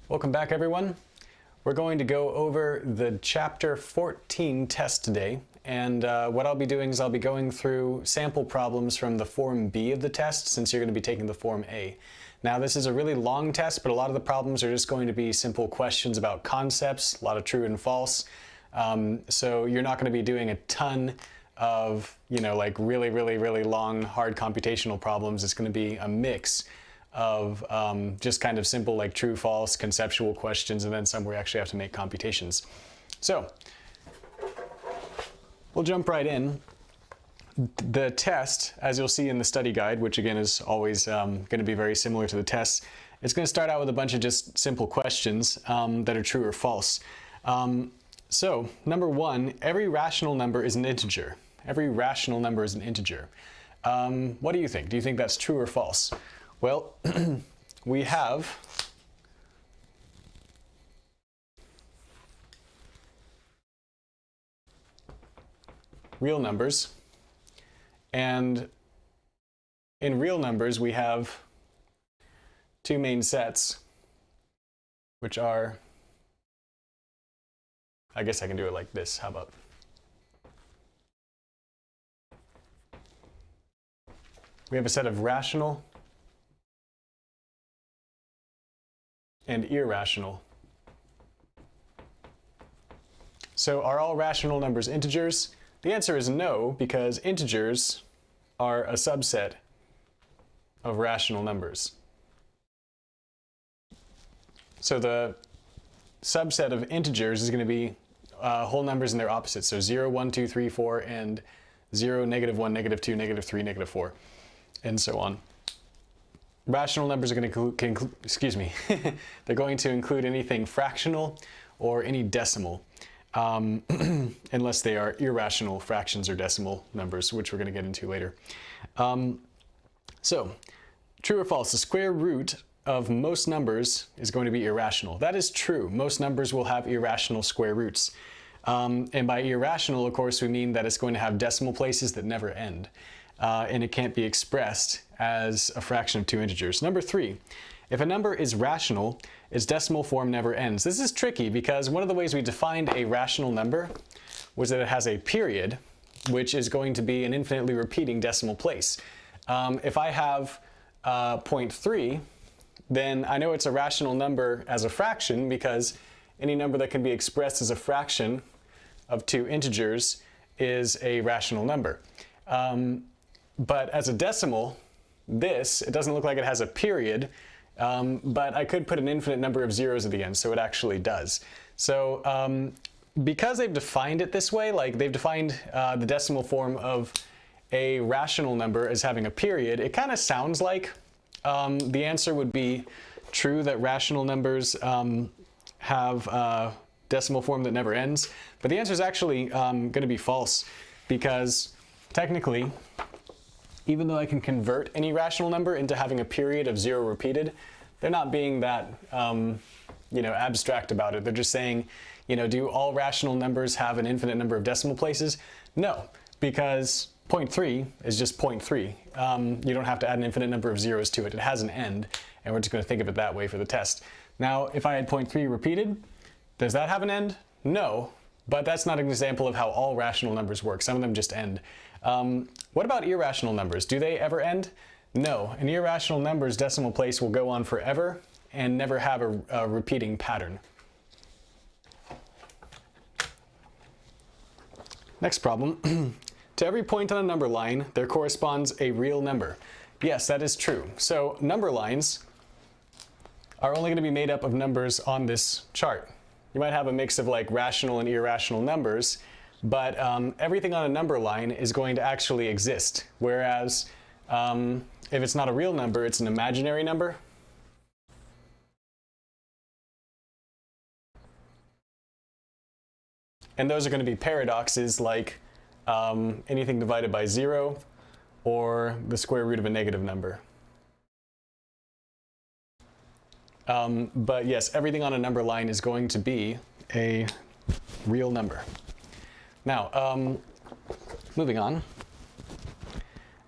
Welcome back, everyone. We're going to go over the Chapter 14 test today, and what I'll be doing is I'll be going through sample problems from the Form B of the test, since you're going to be taking the Form A. Now, this is a really long test, but a lot of the problems are just going to be simple questions about concepts, a lot of true and false. So you're not going to be doing a ton of, like really long, hard computational problems. It's going to be a mix of just kind of simple like true, false, conceptual questions, and then some where you actually have to make computations. So we'll jump right in. The test, as you'll see in the study guide, which again is always going to be very similar to the test, it's going to start out with a bunch of just simple questions that are true or false. So number one, every rational number is an integer. Every rational number is an integer. What do you think? Do you think that's true or false? Well, we have real numbers, and in real numbers we have two main sets, which are, I guess I can do it like this. How about? We have a set of rational and irrational. So are all rational numbers integers? The answer is no, because integers are a subset of rational numbers. So the subset of integers is going to be whole numbers and their opposites. So 0, 1, 2, 3, 4, and 0, -1, -2, -3, -4, and so on. Rational numbers are going to they're going to include anything fractional or any decimal, unless they are irrational fractions or decimal numbers, which we're going to get into later. So, true or false, the square root of most numbers is going to be irrational. That is true. Most numbers will have irrational square roots. And by irrational, of course, we mean that it's going to have decimal places that never end. And it can't be expressed as a fraction of two integers. Number three, if a number is rational, its decimal form never ends. This is tricky because one of the ways we defined a rational number was that it has a period, which is going to be an infinitely repeating decimal place. If I have 0.3, then I know it's a rational number as a fraction, because any number that can be expressed as a fraction of two integers is a rational number. But as a decimal, it doesn't look like it has a period, but I could put an infinite number of zeros at the end, so it actually does. So because they've defined it this way, like they've defined the decimal form of a rational number as having a period, it kind of sounds like the answer would be true, that rational numbers have a decimal form that never ends. But the answer is actually going to be false, because technically, even though I can convert any rational number into having a period of 0 repeated, they're not being that abstract about it. They're just saying, do all rational numbers have an infinite number of decimal places? No, because 0.3 is just 0.3. You don't have to add an infinite number of zeros to it. It has an end, and we're just going to think of it that way for the test. Now, if I had 0.3 repeated, does that have an end? No, but that's not an example of how all rational numbers work. Some of them just end. What about irrational numbers? Do they ever end? No. An irrational number's decimal place will go on forever and never have a repeating pattern. Next problem. To every point on a number line, there corresponds a real number. Yes, that is true. So number lines are only going to be made up of numbers on this chart. You might have a mix of like rational and irrational numbers, but everything on a number line is going to actually exist. Whereas if it's not a real number, it's an imaginary number. And those are going to be paradoxes like anything divided by 0 or the square root of a negative number. But yes, everything on a number line is going to be a real number. Now, moving on.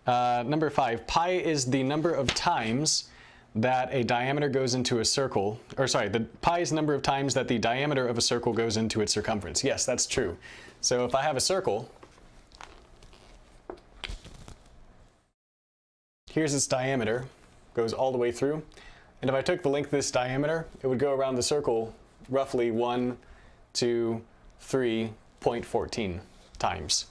Number 5, pi is the number of times that a diameter goes into a circle, or sorry, the pi is the number of times that the diameter of a circle goes into its circumference. Yes, that's true. So if I have a circle, here's its diameter, goes all the way through, and if I took the length of this diameter, it would go around the circle roughly 1, 2, 3.14 times.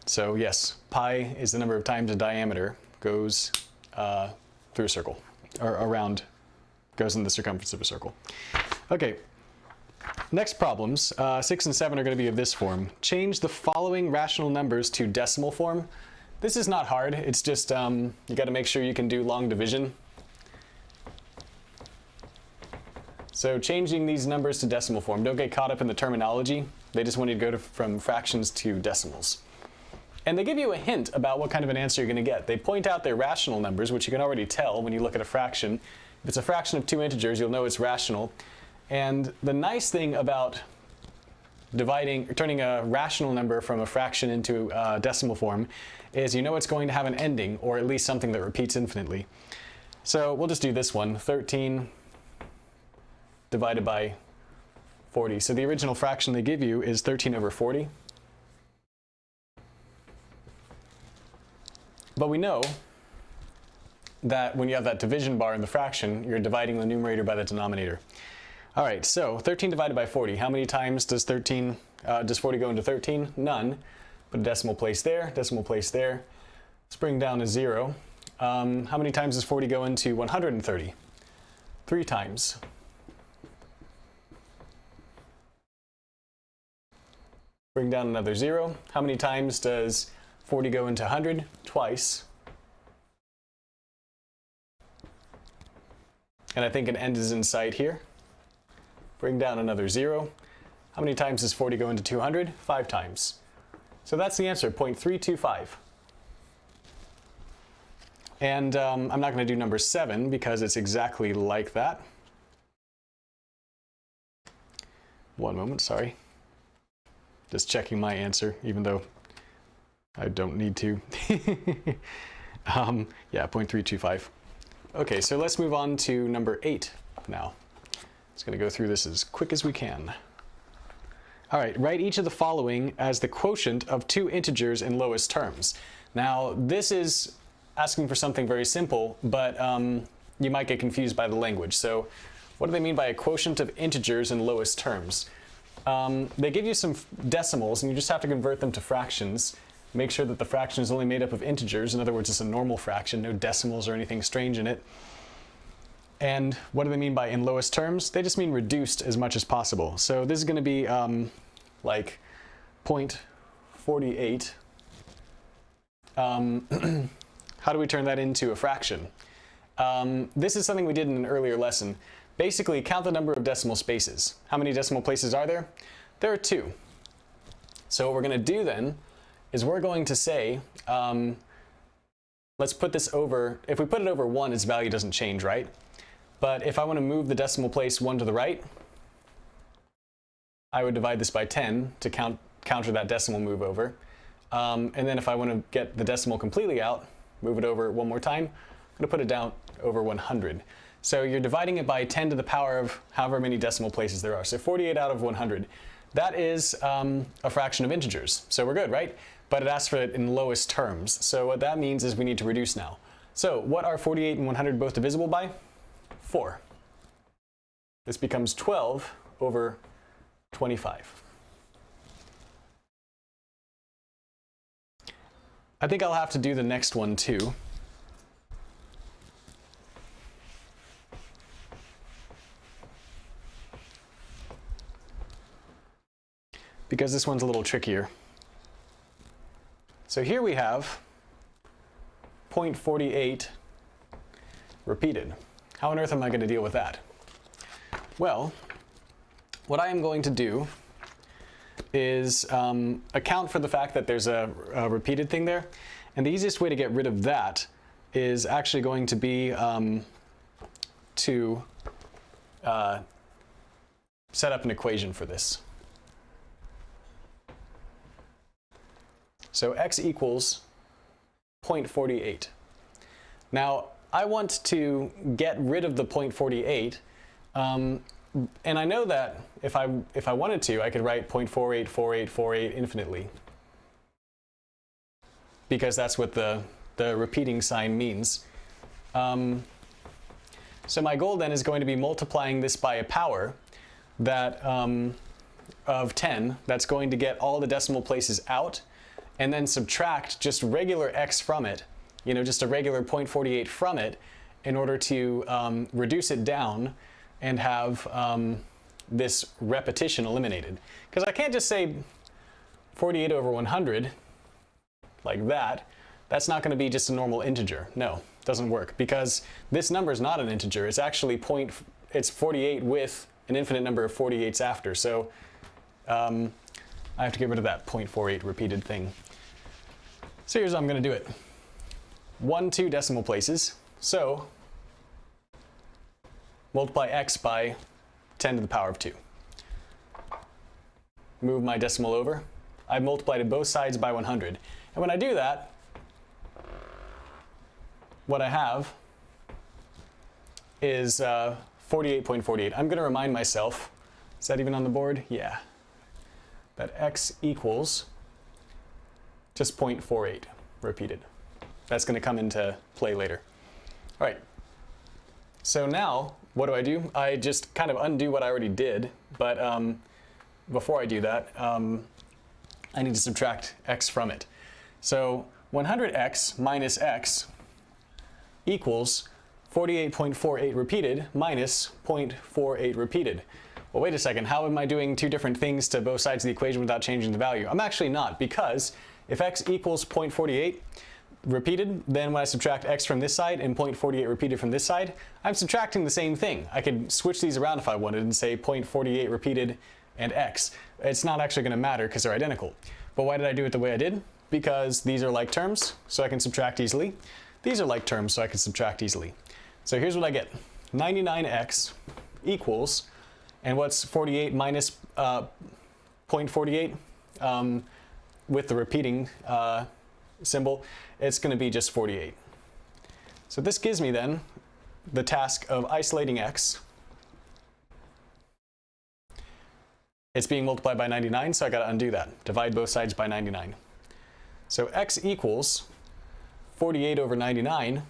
So yes, pi is the number of times a diameter goes through a circle, or around, goes in the circumference of a circle. Okay, next problems, 6 and 7 are going to be of this form. Change the following rational numbers to decimal form. This is not hard, it's just you got to make sure you can do long division. So changing these numbers to decimal form, don't get caught up in the terminology. They just want you to go from fractions to decimals. And they give you a hint about what kind of an answer you're going to get. They point out their rational numbers, which you can already tell when you look at a fraction. If it's a fraction of 2 integers, you'll know it's rational. And the nice thing about turning a rational number from a fraction into decimal form is you know it's going to have an ending, or at least something that repeats infinitely. So we'll just do this one, 13 divided by 40. So the original fraction they give you is 13 over 40. But we know that when you have that division bar in the fraction, you're dividing the numerator by the denominator. All right, so 13 divided by 40. How many times does 40 go into 13? None. Put a decimal place there, decimal place there. Let's bring down a 0. How many times does 40 go into 130? 3 times. Bring down another 0. How many times does 40 go into 100? Twice. And I think an end is in sight here. Bring down another 0. How many times does 40 go into 200? 5 times. So that's the answer, 0.325. And I'm not going to do number 7 because it's exactly like that. One moment, sorry. Just checking my answer, even though I don't need to. Yeah, 0.325. Okay, so let's move on to number 8 now. Just going to go through this as quick as we can. All right, write each of the following as the quotient of 2 integers in lowest terms. Now, this is asking for something very simple, but you might get confused by the language. So what do they mean by a quotient of integers in lowest terms? They give you some decimals, and you just have to convert them to fractions. Make sure that the fraction is only made up of integers. In other words, it's a normal fraction, no decimals or anything strange in it. And what do they mean by in lowest terms? They just mean reduced as much as possible. So this is going to be like 0.48. How do we turn that into a fraction? This is something we did in an earlier lesson. Basically, count the number of decimal spaces. How many decimal places are there? There are 2. So what we're going to do then is we're going to say, let's put this over, if we put it over 1, its value doesn't change, right? But if I want to move the decimal place 1 to the right, I would divide this by 10 to counter that decimal move over. And then if I want to get the decimal completely out, move it over one more time, I'm going to put it down over 100. So you're dividing it by 10 to the power of however many decimal places there are. So 48 out of 100. That is a fraction of integers. So we're good, right? But it asks for it in lowest terms. So what that means is we need to reduce now. So what are 48 and 100 both divisible by? 4. This becomes 12 over 25. I think I'll have to do the next one too. Because this one's a little trickier. So here we have 0.48 repeated. How on earth am I going to deal with that? Well, what I am going to do is account for the fact that there's a repeated thing there. And the easiest way to get rid of that is actually going to be to set up an equation for this. So x equals 0.48. Now, I want to get rid of the 0.48, and I know that if I wanted to, I could write 0.484848 infinitely, because that's what the repeating sign means. So my goal then is going to be multiplying this by a power that of 10 that's going to get all the decimal places out, and then subtract just regular x from it, just a regular 0.48 from it, in order to reduce it down and have this repetition eliminated. Because I can't just say 48 over 100 like that. That's not going to be just a normal integer. No, it doesn't work, because this number is not an integer. It's actually it's 48 with an infinite number of 48s after. So I have to get rid of that 0.48 repeated thing. So here's how I'm going to do it. 1, 2 decimal places. So multiply x by 10 to the power of 2. Move my decimal over. I've multiplied both sides by 100. And when I do that, what I have is 48.48. I'm going to remind myself, is that even on the board? Yeah. That x equals just 0.48 repeated. That's going to come into play later. All right. So now, what do? I just kind of undo what I already did, but before I do that, I need to subtract x from it. So 100x minus x equals 48.48 repeated minus 0.48 repeated. Well, wait a second, how am I doing two different things to both sides of the equation without changing the value? I'm actually not, because if x equals 0.48 repeated, then when I subtract x from this side and 0.48 repeated from this side, I'm subtracting the same thing. I could switch these around if I wanted and say 0.48 repeated and x. It's not actually going to matter because they're identical. But why did I do it the way I did? Because these are like terms, so I can subtract easily. These are like terms, so I can subtract easily. So here's what I get. 99x equals, and what's 48 minus 0.48 with the repeating symbol? It's going to be just 48. So this gives me then the task of isolating x. It's being multiplied by 99, so I got to undo that. Divide both sides by 99. So x equals 48 over 99.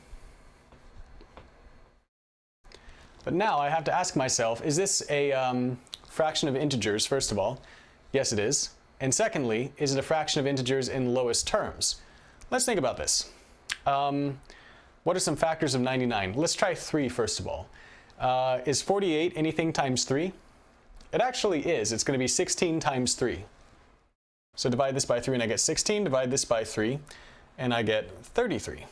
But now I have to ask myself, is this a fraction of integers, first of all? Yes, it is. And secondly, is it a fraction of integers in lowest terms? Let's think about this. What are some factors of 99? Let's try 3 first of all. Is 48 anything times 3? It actually is. It's going to be 16 times 3. So divide this by 3 and I get 16. Divide this by 3 and I get 33.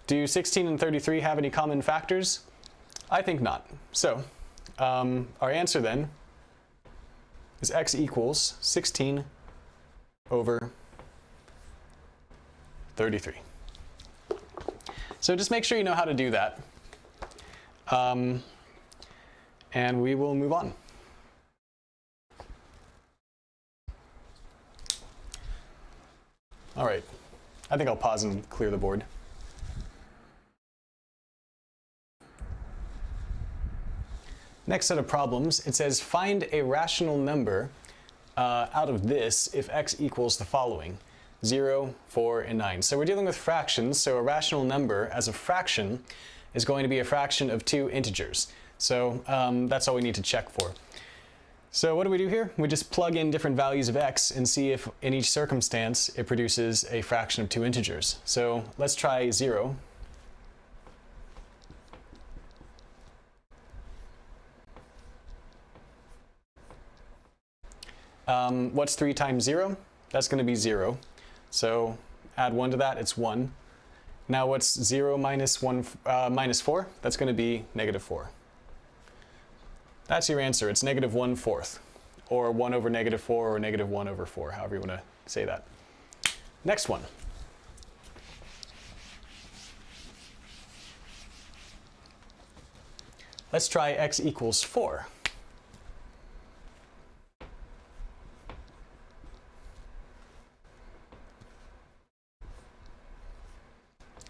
Do 16 and 33 have any common factors? I think not. So our answer then is x equals 16 over 33. So just make sure you know how to do that. And we will move on. All right. I think I'll pause and clear the board. Next set of problems, it says find a rational number out of this if x equals the following: 0, 4, and 9. So we're dealing with fractions, so a rational number as a fraction is going to be a fraction of two integers. So that's all we need to check for. So what do we do here? We just plug in different values of x and see if in each circumstance it produces a fraction of two integers. So let's try 0. What's 3 times 0? That's going to be 0. So add 1 to that, it's 1. Now what's 0 minus minus 4? That's going to be negative 4. That's your answer. It's negative 1/4, or 1 over negative 4, or negative 1 over 4, however you want to say that. Next one. Let's try x equals 4.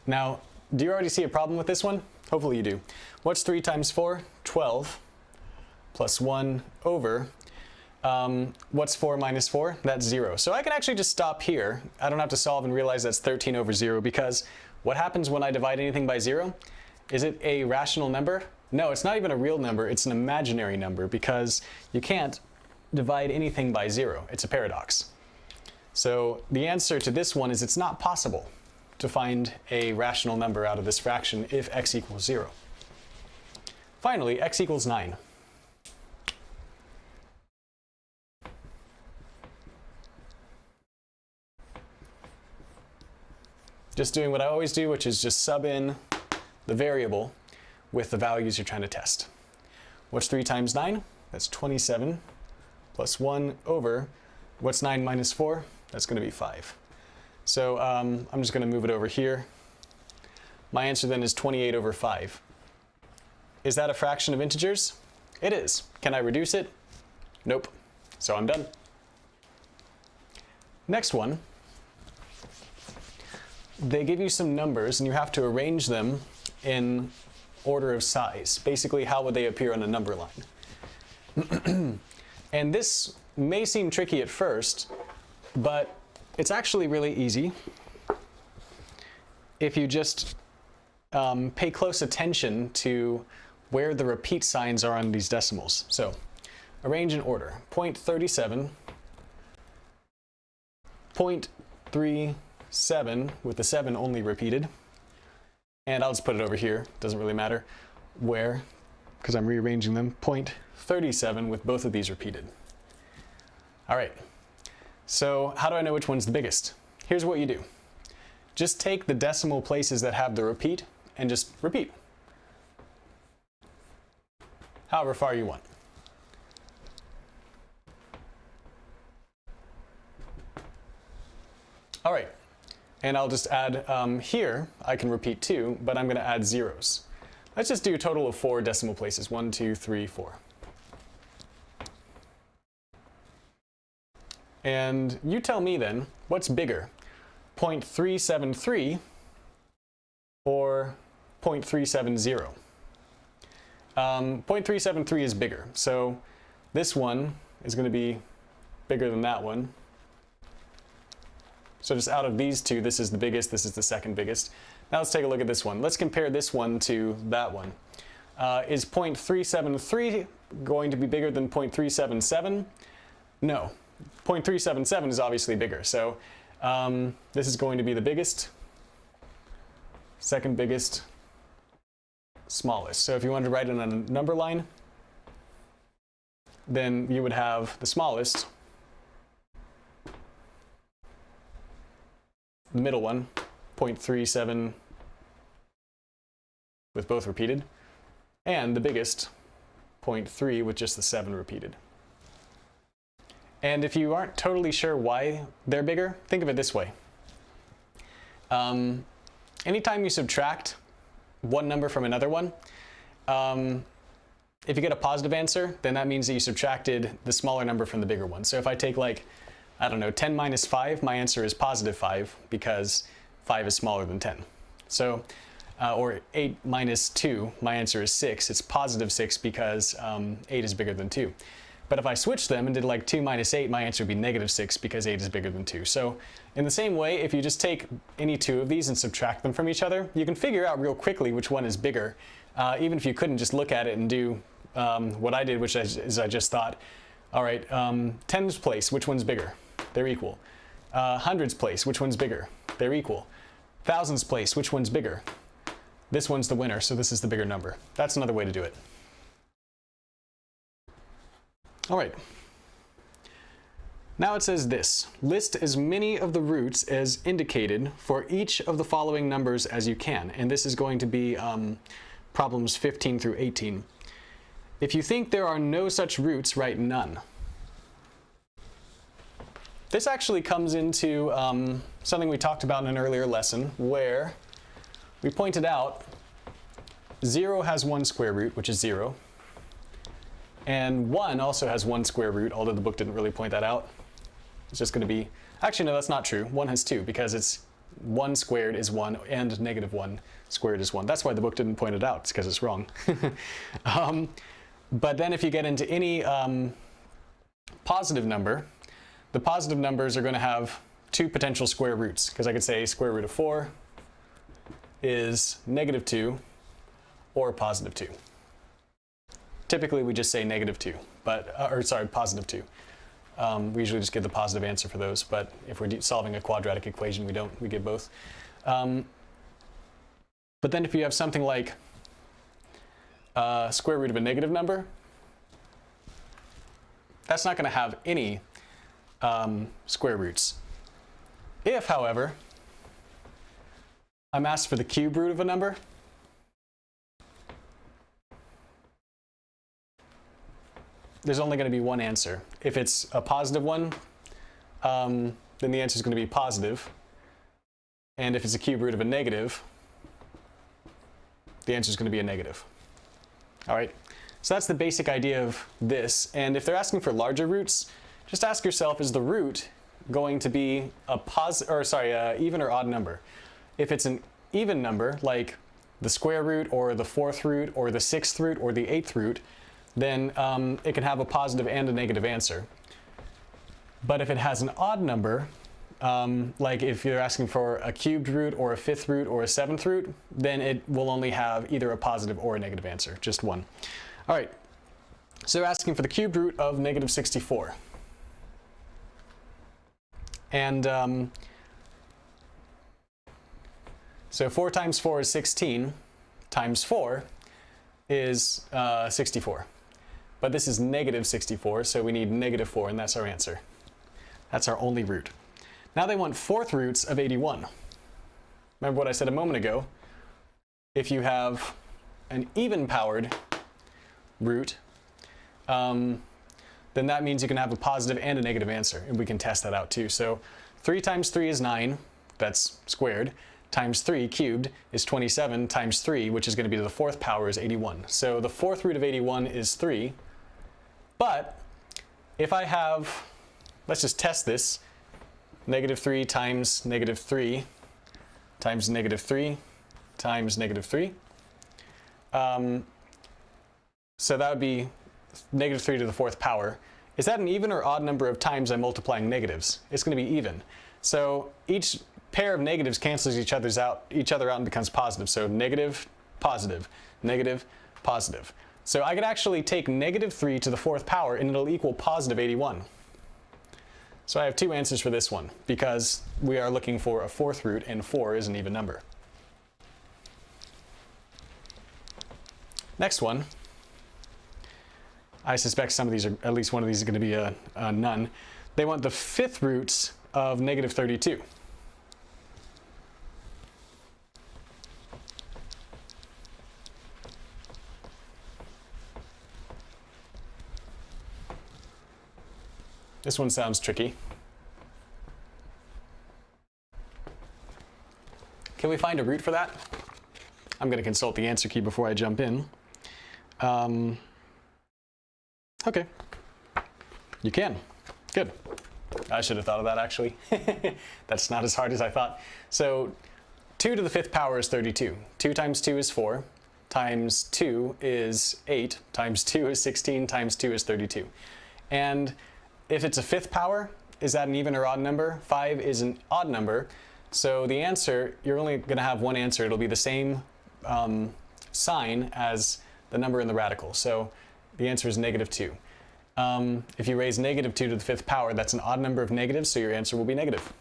Now, do you already see a problem with this one? Hopefully you do. What's 3 times 4? 12 plus 1 over. What's 4 minus 4? That's 0. So I can actually just stop here. I don't have to solve and realize that's 13 over 0, because what happens when I divide anything by 0? Is it a rational number? No, it's not even a real number. It's an imaginary number, because you can't divide anything by 0. It's a paradox. So the answer to this one is it's not possible to find a rational number out of this fraction if x equals 0. Finally, x equals 9. Just doing what I always do, which is just sub in the variable with the values you're trying to test. What's 3 times 9? That's 27 plus 1 over, what's 9 minus 4? That's going to be 5. So I'm just going to move it over here. My answer then is 28 over 5. Is that a fraction of integers? It is. Can I reduce it? Nope. So I'm done. Next one. They give you some numbers and you have to arrange them in order of size. Basically, how would they appear on a number line? And this may seem tricky at first, but it's actually really easy if you just pay close attention to where the repeat signs are on these decimals. So arrange in order. 0.37, 0.37 with the 7 only repeated. And I'll just put it over here, doesn't really matter where, because I'm rearranging them. 0.37 with both of these repeated. All right, so how do I know which one's the biggest? Here's what you do. Just take the decimal places that have the repeat and just repeat. However far you want. All right, and I'll just add here, I can repeat 2, but I'm going to add zeros. Let's just do a total of 4 decimal places. 1, 2, 3, 4. And you tell me then, what's bigger? 0.373 or 0.370? 0.373 is bigger, so this one is going to be bigger than that one. So just out of these two, this is the biggest, this is the second biggest. Now let's take a look at this one. Let's compare this one to that one. Is 0.373 going to be bigger than 0.377? No. 0.377 is obviously bigger. So this is going to be the biggest, second biggest, smallest. So if you wanted to write it on a number line, then you would have the smallest, the middle one, 0.37 with both repeated, and the biggest, 0.3 with just the 7 repeated. And if you aren't totally sure why they're bigger, think of it this way. Anytime you subtract one number from another one, if you get a positive answer, then that means that you subtracted the smaller number from the bigger one. So if I take, like, I don't know, 10 minus 5, my answer is positive 5 because 5 is smaller than 10. So, or 8 minus 2, my answer is 6. It's positive 6 because 8 is bigger than 2. But if I switch them and did like 2 minus 8, my answer would be negative 6 because 8 is bigger than 2. So in the same way, if you just take any two of these and subtract them from each other, you can figure out real quickly which one is bigger, even if you couldn't just look at it and do what I did, which is I just thought, all right, tens place, which one's bigger? They're equal. Hundreds place, which one's bigger? They're equal. Thousands place, which one's bigger? This one's the winner, so this is the bigger number. That's another way to do it. All right. Now it says this: list as many of the roots as indicated for each of the following numbers as you can. And this is going to be problems 15 through 18. If you think there are no such roots, write none. This actually comes into something we talked about in an earlier lesson, where we pointed out 0 has one square root, which is 0. And 1 also has one square root, although the book didn't really point that out. It's just going to be, actually no, that's not true. 1 has 2 because it's 1 squared is 1 and negative 1 squared is 1. That's why the book didn't point it out. It's because it's wrong. But then if you get into any positive number, the positive numbers are going to have 2 potential square roots, because I could say square root of 4 is negative 2 or positive 2. Typically we just say negative 2, but positive 2. We usually just give the positive answer for those, but if we're solving a quadratic equation, we give both. But then if you have something like square root of a negative number, that's not going to have any square roots. If, however, I'm asked for the cube root of a number, there's only going to be one answer. If it's a positive one, then the answer is going to be positive. And if it's a cube root of a negative, the answer is going to be a negative. All right, so that's the basic idea of this. And if they're asking for larger roots, just ask yourself, is the root going to be a even or odd number? If it's an even number, like the square root or the 4th root or the 6th root or the 8th root, then it can have a positive and a negative answer. But if it has an odd number, like if you're asking for a cubed root or a 5th root or a 7th root, then it will only have either a positive or a negative answer, just one. All right, so they're asking for the cubed root of negative 64. And so 4 times 4 is 16, times 4 is 64. But this is negative 64, so we need negative 4, and that's our answer. That's our only root. Now they want 4th roots of 81. Remember what I said a moment ago? If you have an even-powered root, then that means you can have a positive and a negative answer, and we can test that out too. So 3 times 3 is 9, that's squared, times 3 cubed is 27, times 3, which is going to be to the 4th power, is 81. So the 4th root of 81 is 3, but if I have, let's just test this, negative 3 times negative 3 times negative 3 times negative 3, so that would be negative 3 to the 4th power. Is that an even or odd number of times I'm multiplying negatives? It's going to be even. So each pair of negatives cancels each other out and becomes positive. So negative, positive, negative, positive. So I could actually take negative 3 to the 4th power and it'll equal positive 81. So I have 2 answers for this one because we are looking for a 4th root and 4 is an even number. Next one. I suspect some of these are, at least one of these is going to be a none. They want the 5th roots of negative 32. This one sounds tricky. Can we find a root for that? I'm going to consult the answer key before I jump in. Okay. You can. Good. I should have thought of that actually. That's not as hard as I thought. So 2 to the 5th power is 32. 2 times 2 is 4, times 2 is 8, times 2 is 16, times 2 is 32. And if it's a 5th power, is that an even or odd number? 5 is an odd number. So the answer, you're only going to have one answer. It'll be the same sign as the number in the radical. So the answer is negative 2. If you raise negative 2 to the 5th power, that's an odd number of negatives, so your answer will be negative.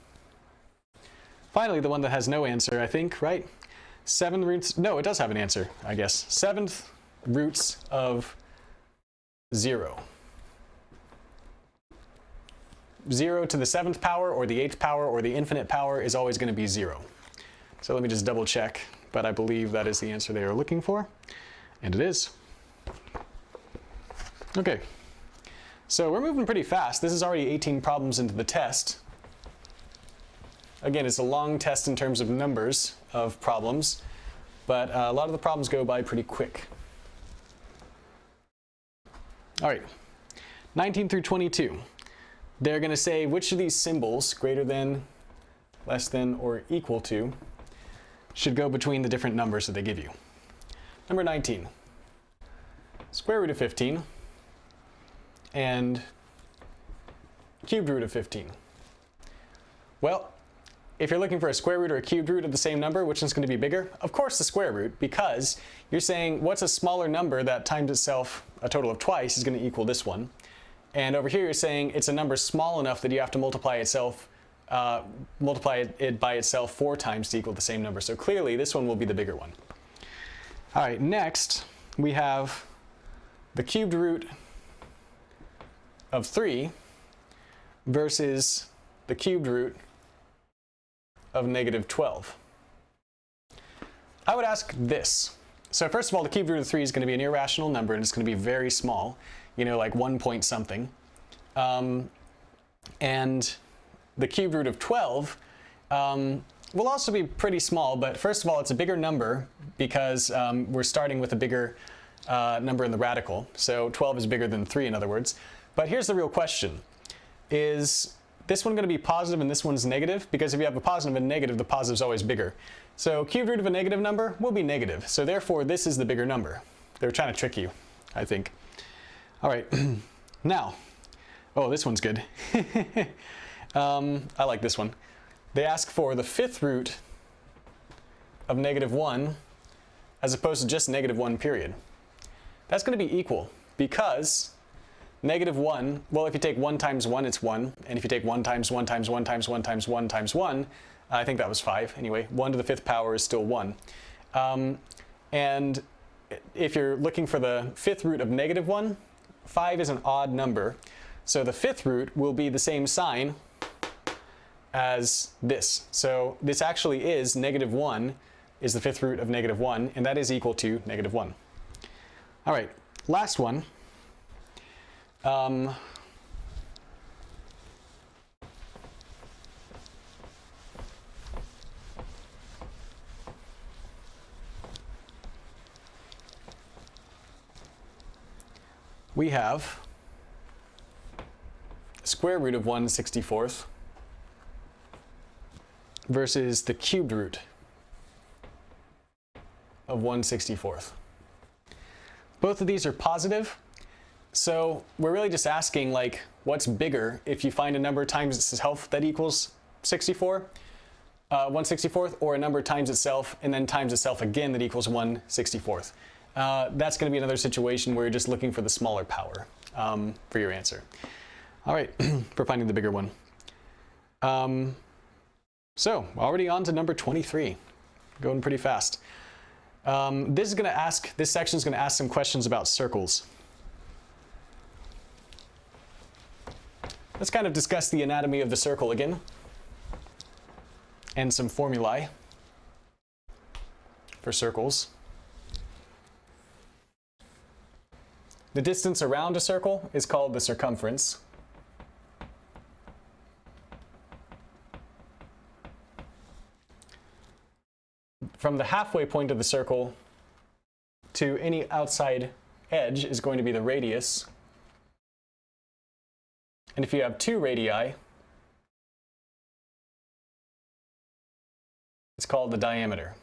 Finally, the one that has no answer, I think, right? 7 roots, no, it does have an answer, I guess. 7th roots of 0. 0 to the 7th power or the 8th power or the infinite power is always going to be 0. So let me just double check, but I believe that is the answer they are looking for, and it is. Okay, so we're moving pretty fast. This is already 18 problems into the test. Again, it's a long test in terms of numbers of problems, but a lot of the problems go by pretty quick. All right, 19 through 22. They're going to say which of these symbols greater than less than or equal to should go between the different numbers that they give you. Number 19, square root of 15 and cubed root of 15. Well, if you're looking for a square root or a cubed root of the same number, which one's going to be bigger? Of course the square root, because you're saying what's a smaller number that times itself a total of twice is going to equal this one. And over here you're saying it's a number small enough that you have to multiply it by itself 4 times to equal the same number. So clearly this one will be the bigger one. All right, next we have the cubed root of 3 versus the cubed root of negative 12. I would ask this. So first of all, the cubed root of 3 is going to be an irrational number, and it's going to be very small, you know, like 1 point something. And the cubed root of 12 will also be pretty small, but first of all, it's a bigger number because we're starting with a bigger number in the radical. So 12 is bigger than 3, in other words. But here's the real question. Is this one going to be positive and this one's negative? Because if you have a positive and negative, the positive is always bigger. So cubed root of a negative number will be negative. So therefore, this is the bigger number. They're trying to trick you, I think. All right, now, oh, this one's good. I like this one. They ask for the 5th root of negative 1 as opposed to just negative 1 period. That's going to be equal because negative 1, well, if you take 1 times 1, it's 1. And if you take 1 times 1 times 1 times 1 times 1 times 1, I think that was 5. Anyway, 1 to the 5th power is still 1. And if you're looking for the 5th root of negative 1, 5 is an odd number. So the 5th root will be the same sign as this. So this actually is negative 1 is the 5th root of negative 1, and that is equal to negative 1. All right, last one. We have the square root of 1/64 versus the cubed root of 1/64. Both of these are positive, so we're really just asking, like, what's bigger if you find a number times itself that equals 1/64, or a number times itself and then times itself again that equals 1/64. That's going to be another situation where you're just looking for the smaller power for your answer. All right, for finding the bigger one. So already on to number 23, going pretty fast. This section is going to ask some questions about circles. Let's kind of discuss the anatomy of the circle again and some formulae for circles. The distance around a circle is called the circumference. From the halfway point of the circle to any outside edge is going to be the radius. And if you have 2 radii, it's called the diameter.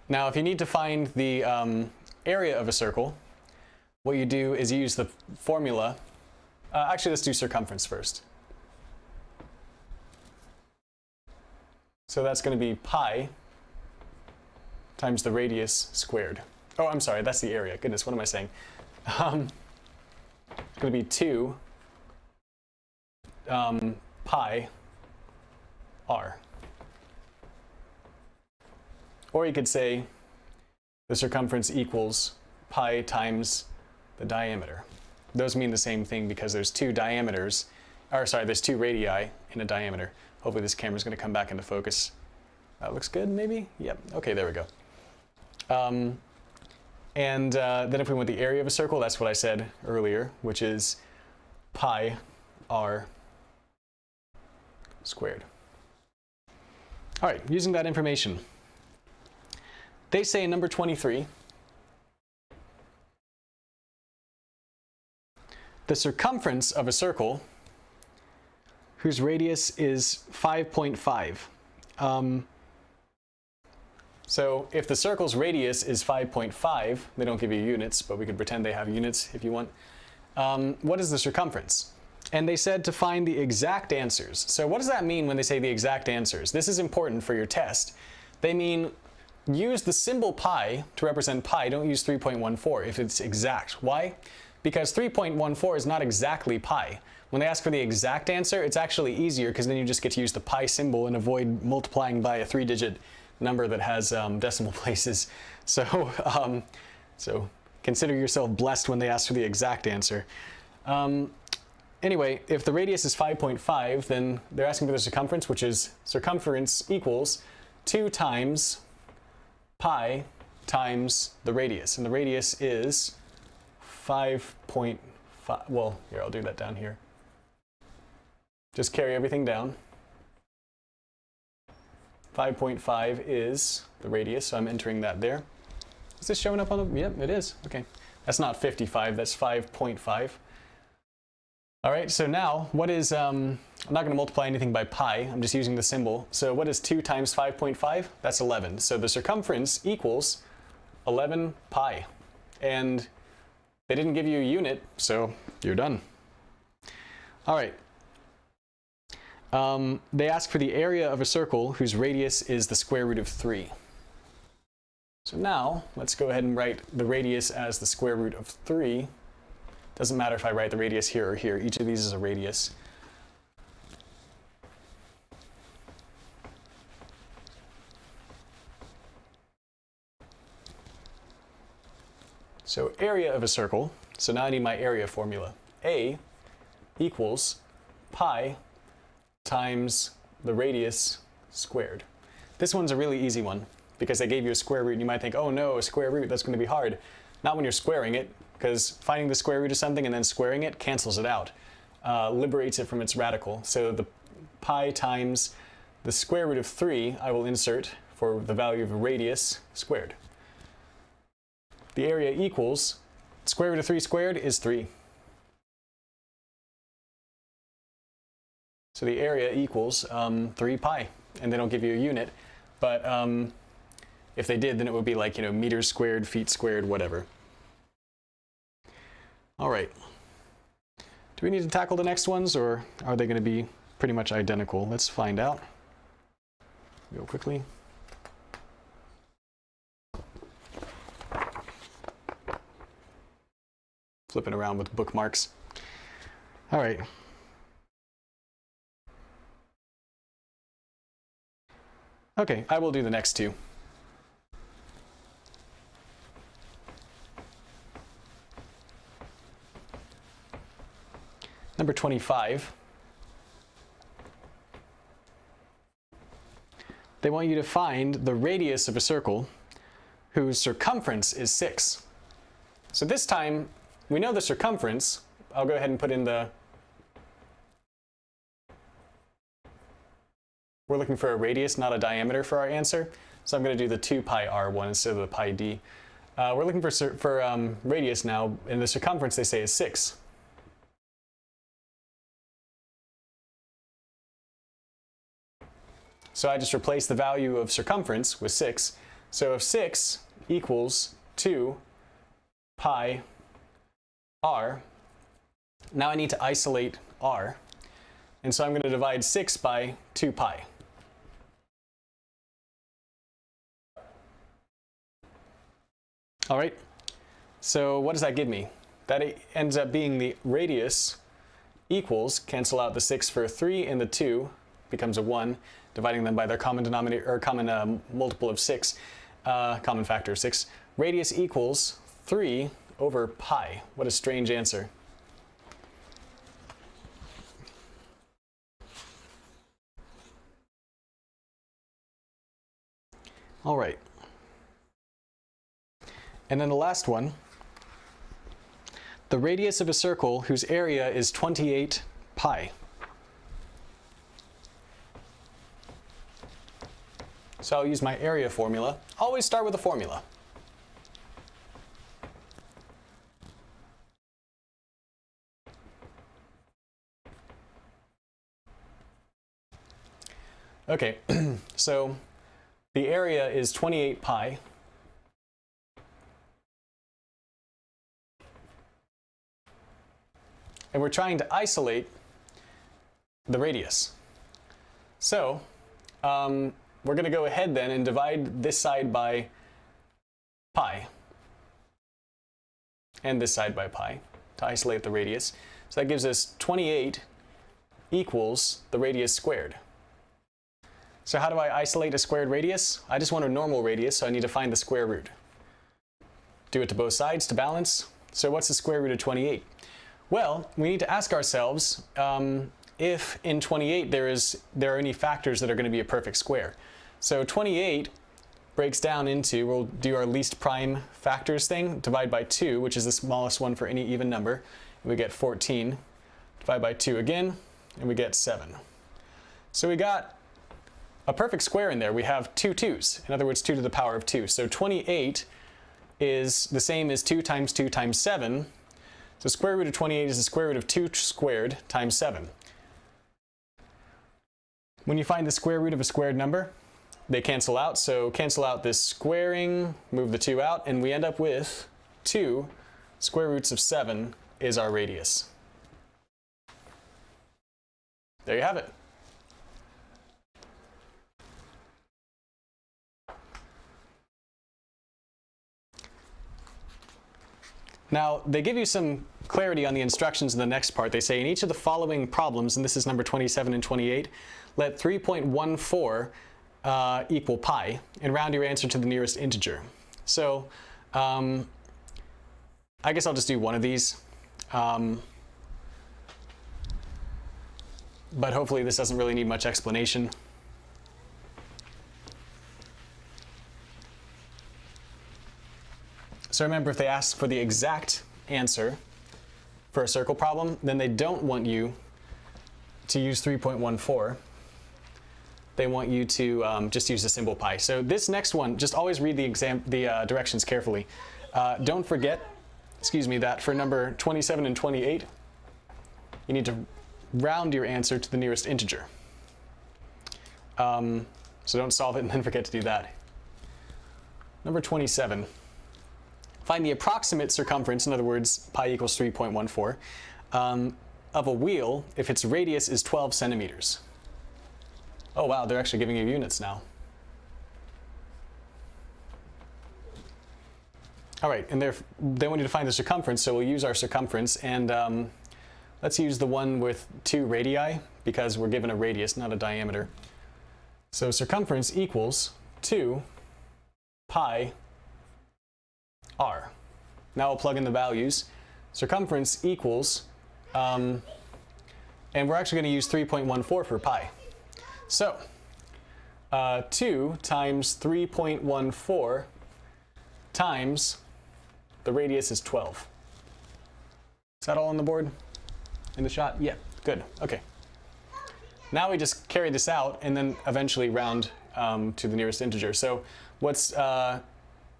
Now, if you need to find the area of a circle, what you do is you use the formula. Actually, let's do circumference first. So that's going to be pi times the radius squared. Oh, I'm sorry, that's the area. Goodness, what am I saying? It's going to be 2 pi r. Or you could say the circumference equals pi times the diameter. Those mean the same thing because there's 2 diameters, there's 2 radii in a diameter. Hopefully this camera's going to come back into focus. That looks good, maybe? Yep. Okay, there we go. Then if we want the area of a circle, that's what I said earlier, which is pi r squared. All right, using that information, they say in number 23, the circumference of a circle whose radius is 5.5. So if the circle's radius is 5.5, they don't give you units, but we could pretend they have units if you want. What is the circumference? And they said to find the exact answers. So what does that mean when they say the exact answers? This is important for your test. They mean use the symbol pi to represent pi. Don't use 3.14 if it's exact. Why? Because 3.14 is not exactly pi. When they ask for the exact answer, it's actually easier because then you just get to use the pi symbol and avoid multiplying by a 3-digit number that has decimal places. So, so consider yourself blessed when they ask for the exact answer. Anyway, if the radius is 5.5, then they're asking for the circumference, which is circumference equals 2 times pi times the radius. And the radius is 5.5. Well, here, I'll do that down here. Just carry everything down. 5.5 is the radius, so I'm entering that there. Is this showing up on the, yep, it is, okay. That's not 55, that's 5.5. All right, so now what is, I'm not gonna multiply anything by pi, I'm just using the symbol. So what is 2 times 5.5? That's 11. So the circumference equals 11 pi. And they didn't give you a unit, so you're done. All right. They ask for the area of a circle whose radius is the square root of 3. So now, let's go ahead and write the radius as the square root of 3. Doesn't matter if I write the radius here or here. Each of these is a radius. So area of a circle, so now I need my area formula. A equals pi times the radius squared. This one's a really easy one because they gave you a square root and you might think, oh no, a square root, that's going to be hard. Not when you're squaring it, because finding the square root of something and then squaring it cancels it out, liberates it from its radical. So the pi times the square root of 3 I will insert for the value of a radius squared. The area equals, square root of 3 squared is 3. So the area equals 3 pi, and they don't give you a unit, but if they did, then it would be like, meters squared, feet squared, whatever. All right. Do we need to tackle the next ones, or are they going to be pretty much identical? Let's find out. Go quickly. Flipping around with bookmarks. All right. Okay, I will do the next two. Number 25. They want you to find the radius of a circle whose circumference is 6. So this time, we know the circumference. I'll go ahead and put in the... We're looking for a radius, not a diameter for our answer. So I'm going to do the 2 pi r one instead of the pi d. We're looking for radius now, and the circumference they say is 6. So I just replace the value of circumference with 6. So if 6 equals 2 pi r, now I need to isolate r. And so I'm going to divide 6 by 2 pi. All right, so what does that give me? That ends up being the radius equals, cancel out the 6 for a 3 and the 2 becomes a 1, dividing them by their common denominator, or common multiple of 6, common factor of 6. Radius equals 3 over pi. What a strange answer. All right. And then the last one, the radius of a circle whose area is 28 pi. So I'll use my area formula. Always start with a formula. Okay, so the area is 28 pi. And we're trying to isolate the radius. So we're going to go ahead then and divide this side by pi and this side by pi to isolate the radius. So that gives us 28 equals the radius squared. So how do I isolate a squared radius? I just want a normal radius, so I need to find the square root. Do it to both sides to balance. So what's the square root of 28? Well, we need to ask ourselves if in 28 there are any factors that are going to be a perfect square. So 28 breaks down into, we'll do our least prime factors thing, divide by 2, which is the smallest one for any even number, and we get 14. Divide by 2 again, and we get 7. So we got a perfect square in there. We have two 2's, in other words 2 to the power of 2. So 28 is the same as 2 times 2 times 7. So square root of 28 is the square root of 2 squared times 7. When you find the square root of a squared number, they cancel out. So cancel out this squaring, move the 2 out, and we end up with 2 square roots of 7 is our radius. There you have it. Now, they give you some clarity on the instructions in the next part. They say in each of the following problems, and this is number 27 and 28, let 3.14 equal pi, and round your answer to the nearest integer. So, I guess I'll just do one of these. But hopefully this doesn't really need much explanation. So remember, if they ask for the exact answer for a circle problem, then they don't want you to use 3.14. They want you to just use the symbol pi. So this next one, just always read the directions carefully. Don't forget, that for number 27 and 28, you need to round your answer to the nearest integer. So don't solve it and then forget to do that. Number 27. Find the approximate circumference, in other words, pi equals 3.14, of a wheel if its radius is 12 centimeters. Oh wow, they're actually giving you units now. All right, and they want you to find the circumference, so we'll use our circumference, and let's use the one with 2 radii, because we're given a radius, not a diameter. So circumference equals 2 pi r. Now we'll plug in the values. Circumference equals, and we're actually going to use 3.14 for pi. So 2 times 3.14 times the radius is 12. Is that all on the board? In the shot? Yeah, good. Okay. Now we just carry this out and then eventually round to the nearest integer. So what's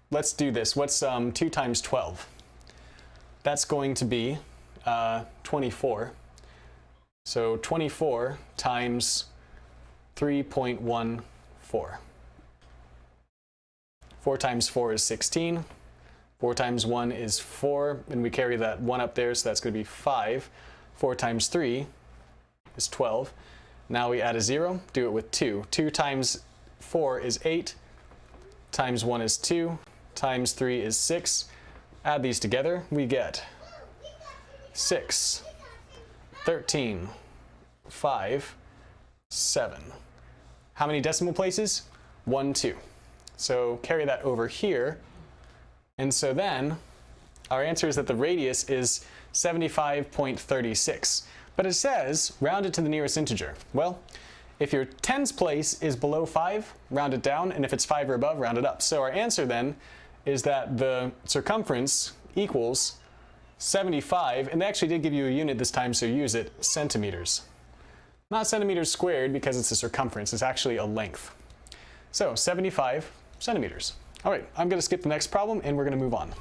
let's do this. What's 2 times 12? That's going to be 24. So 24 times 3.14. 4 times 4 is 16. 4 times 1 is 4, and we carry that 1 up there, so that's going to be 5. 4 times 3 is 12. Now we add a 0, do it with 2. 2 times 4 is 8, times 1 is 2, times 3 is 6. Add these together, we get 6, 13, 5, 7. How many decimal places? 1, 2. So carry that over here. And so then our answer is that the radius is 75.36. But it says round it to the nearest integer. Well, if your tens place is below 5, round it down, and if it's 5 or above, round it up. So our answer then is that the circumference equals 75, and they actually did give you a unit this time, so use it, centimeters. Not centimeters squared because it's a circumference, it's actually a length. So 75 centimeters. All right, I'm going to skip the next problem and we're going to move on.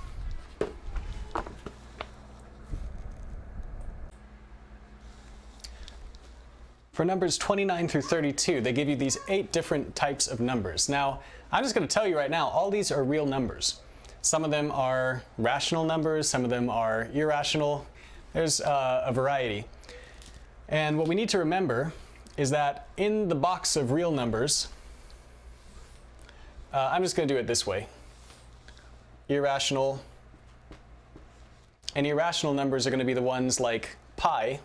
For numbers 29 through 32, they give you these 8 different types of numbers. Now, I'm just going to tell you right now, all these are real numbers. Some of them are rational numbers, some of them are irrational. There's a variety. And what we need to remember is that in the box of real numbers, I'm just going to do it this way. Irrational. And irrational numbers are going to be the ones like pi,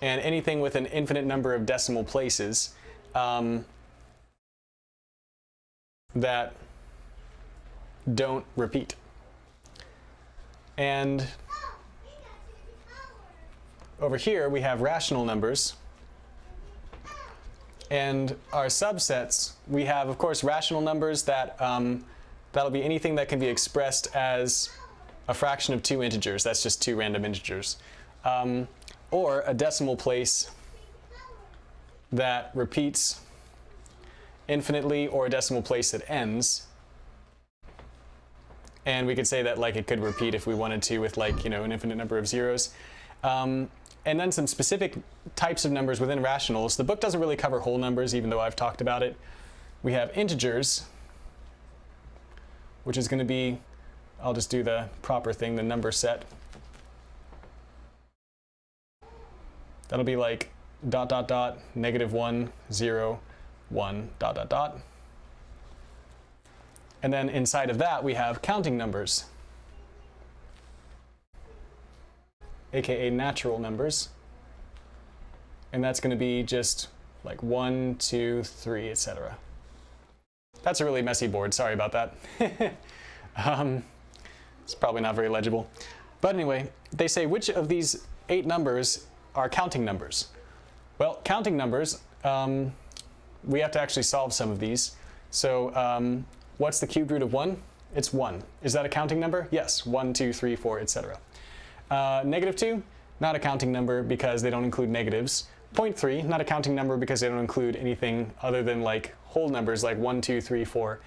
and anything with an infinite number of decimal places that don't repeat. And over here we have rational numbers. And our subsets, we have, of course, rational numbers that that'll be anything that can be expressed as a fraction of 2 integers. That's just 2 random integers. Or a decimal place that repeats infinitely, or a decimal place that ends. And we could say that like it could repeat if we wanted to with like, you know, an infinite number of zeros. And then some specific types of numbers within rationals. The book doesn't really cover whole numbers, even though I've talked about it. We have integers, which is going to be, I'll just do the proper thing, the number set. That'll be like ... -1, 0, 1, ... And then inside of that we have counting numbers, aka natural numbers. And that's going to be just like 1, 2, 3, etc. That's a really messy board, sorry about that. It's probably not very legible. But anyway, they say which of these 8 numbers are counting numbers? Well, counting numbers, we have to actually solve some of these. So what's the cubed root of 1? It's 1. Is that a counting number? Yes, 1, 2, 3, 4, etc. -2, not a counting number because they don't include negatives. 0.3, not a counting number because they don't include anything other than like whole numbers like 1, 2, 3, 4.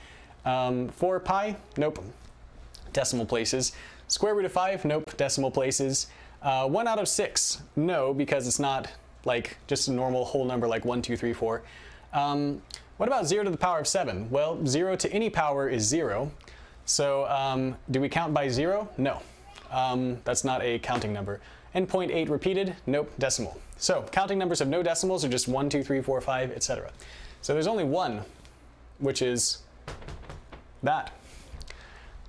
4 pi? Nope. Decimal places. Square root of 5? Nope. Decimal places. 1 out of 6? No, because it's not like just a normal whole number like 1, 2, 3, 4. What about 0 to the power of 7? Well, 0 to any power is 0. So do we count by 0? No. That's not a counting number. And 0.8 repeated? Nope, decimal. So counting numbers have no decimals, are just 1, 2, 3, 4, 5, etc. So there's only one, which is that.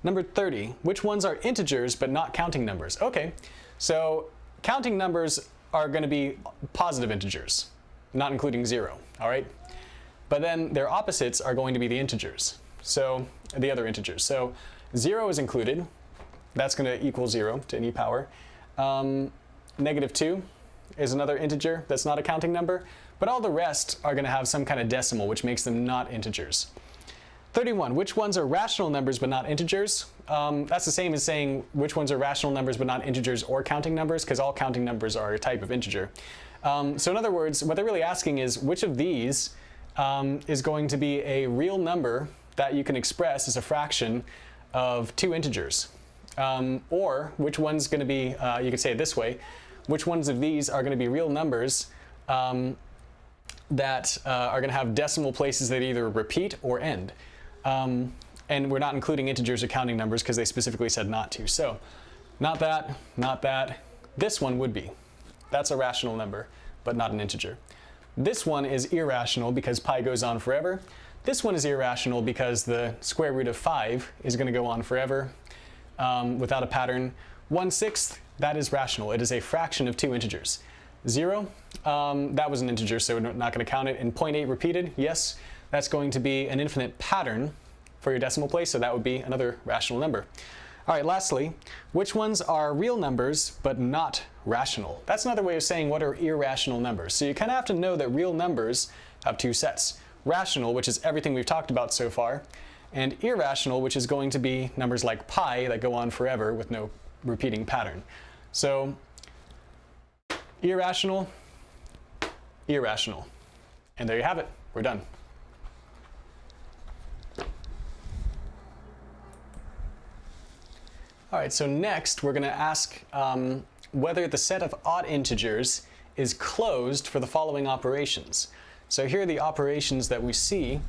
Number 30, which ones are integers but not counting numbers? Okay, so counting numbers are going to be positive integers, not including 0, all right? But then their opposites are going to be the integers, so the other integers. So 0 is included. That's going to equal 0 to any power. -2 is another integer that's not a counting number, but all the rest are going to have some kind of decimal, which makes them not integers. 31, which ones are rational numbers but not integers? That's the same as saying which ones are rational numbers but not integers or counting numbers, because all counting numbers are a type of integer. So in other words, what they're really asking is which of these is going to be a real number that you can express as a fraction of 2 integers. Or which one's going to be, you could say it this way, which ones of these are going to be real numbers that are going to have decimal places that either repeat or end. And we're not including integers or counting numbers because they specifically said not to. So not that, not that. This one would be. That's a rational number, but not an integer. This one is irrational because pi goes on forever. This one is irrational because the square root of 5 is going to go on forever without a pattern. 1/6, that is rational. It is a fraction of 2 integers. 0, that was an integer, so we're not going to count it. And 0.8 repeated, yes, that's going to be an infinite pattern for your decimal place, so that would be another rational number. All right, lastly, which ones are real numbers but not rational? That's another way of saying what are irrational numbers. So you kind of have to know that real numbers have 2 sets. Rational, which is everything we've talked about so far, and irrational, which is going to be numbers like pi that go on forever with no repeating pattern. So irrational, irrational. And there you have it. We're done. All right, so next we're going to ask whether the set of odd integers is closed for the following operations. So here are the operations that we see.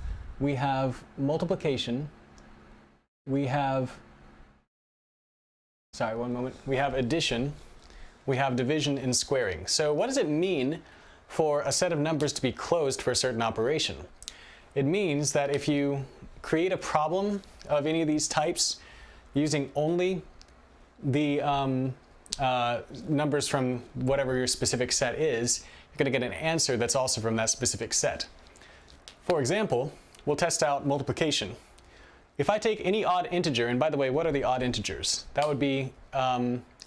We have multiplication, we have, sorry, one moment, we have addition, we have division and squaring. So what does it mean for a set of numbers to be closed for a certain operation? It means that if you create a problem of any of these types using only the numbers from whatever your specific set is, you're going to get an answer that's also from that specific set. For example, we'll test out multiplication. If I take any odd integer, and by the way, what are the odd integers? That would be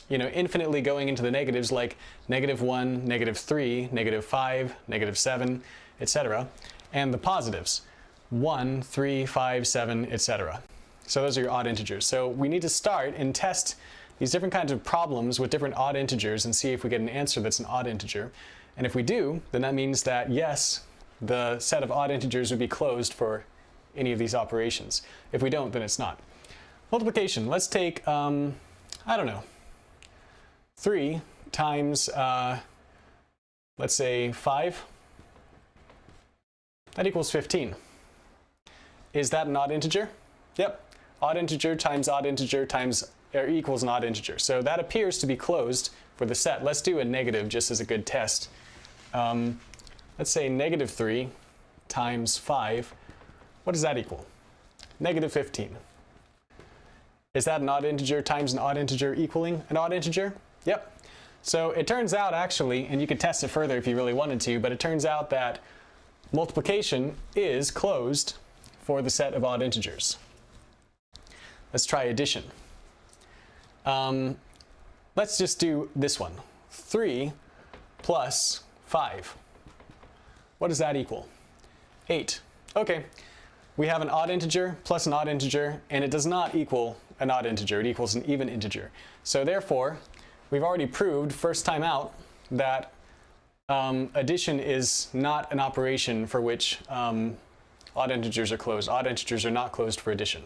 infinitely going into the negatives, like -1, -3, -5, -7, etc. And the positives, 1, 3, 5, 7, etc. So those are your odd integers. So we need to start and test these different kinds of problems with different odd integers and see if we get an answer that's an odd integer. And if we do, then that means that yes, the set of odd integers would be closed for any of these operations. If we don't, then it's not. Multiplication, let's take, I don't know, 3 times, let's say 5. That equals 15. Is that an odd integer? Yep. Odd integer times odd integer times equals an odd integer. So that appears to be closed for the set. Let's do a negative just as a good test. Let's say -3 times 5. What does that equal? -15. Is that an odd integer times an odd integer equaling an odd integer? Yep. So it turns out actually, and you could test it further if you really wanted to, but it turns out that multiplication is closed for the set of odd integers. Let's try addition. Let's just do this one. 3 plus 5. What does that equal? 8. Okay, we have an odd integer plus an odd integer, and it does not equal an odd integer. It equals an even integer. So therefore, we've already proved first time out that addition is not an operation for which odd integers are closed. Odd integers are not closed for addition.